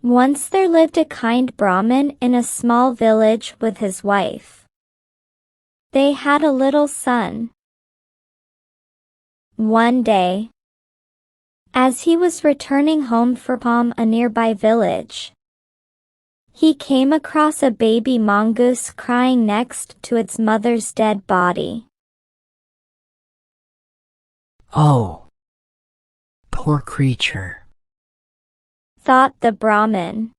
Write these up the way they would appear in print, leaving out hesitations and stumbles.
Once there lived a kind Brahmin in a small village with his wife. They had a little son. One day, as he was returning home from a nearby village, he came across a baby mongoose crying next to its mother's dead body. "Oh, poor creature," thought the Brahmin.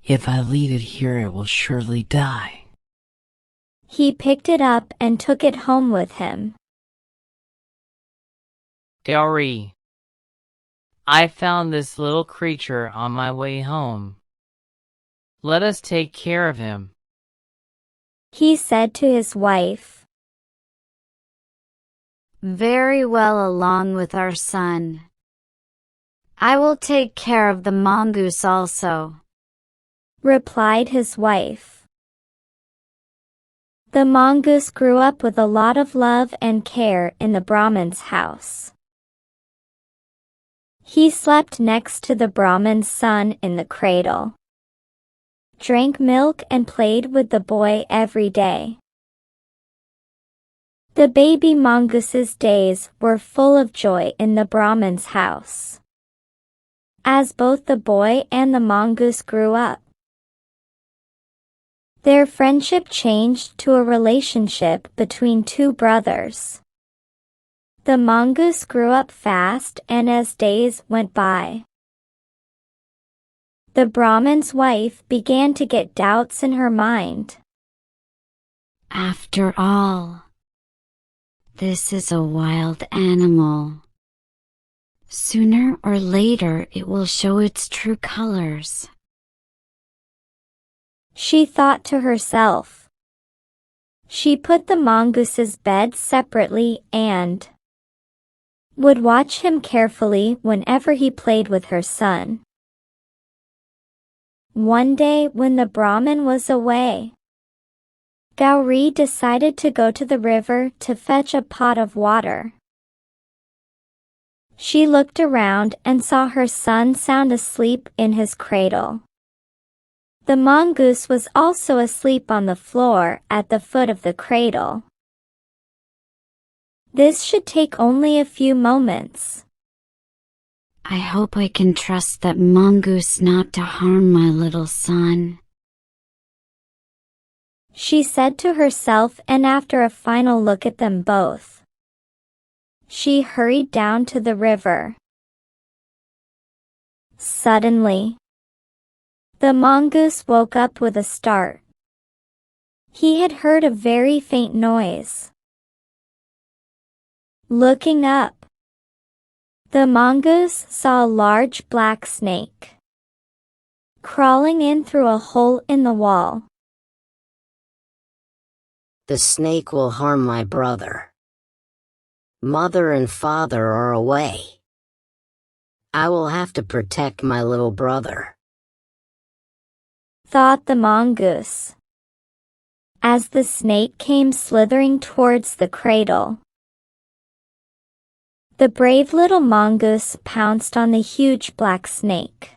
"If I leave it here it will surely die." He picked it up and took it home with him. "Gauri, I found this little creature on my way home. Let us take care of him," he said to his wife. "Very well, along with our son. I will take care of the mongoose also," replied his wife. The mongoose grew up with a lot of love and care in the Brahmin's house. He slept next to the Brahmin's son in the cradle, drank milk and played with the boy every day. The baby mongoose's days were full of joy in the Brahmin's house, as both the boy and the mongoose grew up. Their friendship changed to a relationship between two brothers. The mongoose grew up fast, and as days went by, the Brahmin's wife began to get doubts in her mind. "After all, this is a wild animal. Sooner or later it will show its true colors," she thought to herself. She put the mongoose's bed separately and would watch him carefully whenever he played with her son. One day when the Brahmin was away, Gauri decided to go to the river to fetch a pot of water. She looked around and saw her son sound asleep in his cradle. The mongoose was also asleep on the floor at the foot of the cradle. This should take only a few moments. "I hope I can trust that mongoose not to harm my little son," she said to herself, and after a final look at them both, she hurried down to the river. Suddenly, the mongoose woke up with a start. He had heard a very faint noise. Looking up, the mongoose saw a large black snake crawling in through a hole in the wall. "The snake will harm my brother. Mother and father are away. I will have to protect my little brother," thought the mongoose, as the snake came slithering towards the cradle. The brave little mongoose pounced on the huge black snake.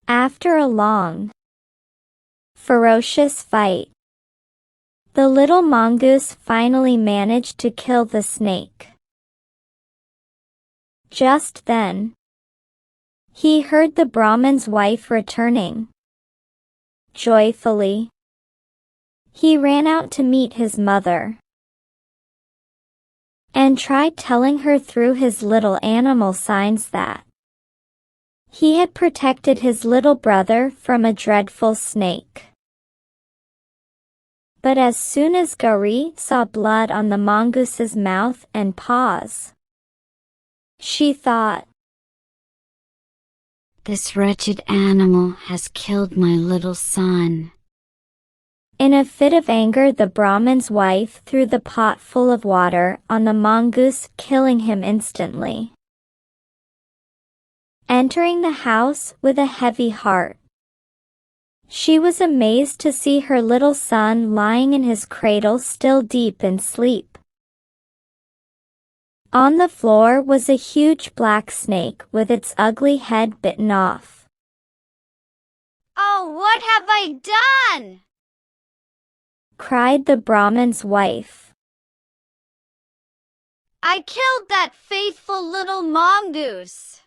After a long, ferocious fight, the little mongoose finally managed to kill the snake. Just then, he heard the Brahmin's wife returning. Joyfully, he ran out to meet his mother and tried telling her through his little animal signs that he had protected his little brother from a dreadful snake. But as soon as Gauri saw blood on the mongoose's mouth and paws, she thought, "This wretched animal has killed my little son." In a fit of anger, the Brahmin's wife threw the pot full of water on the mongoose, killing him instantly. Entering the house with a heavy heart, she was amazed to see her little son lying in his cradle, still deep in sleep. On the floor was a huge black snake with its ugly head bitten off. what have I done? cried the Brahmin's wife. I killed that faithful little mongoose,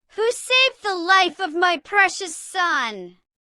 who saved the life of my precious son.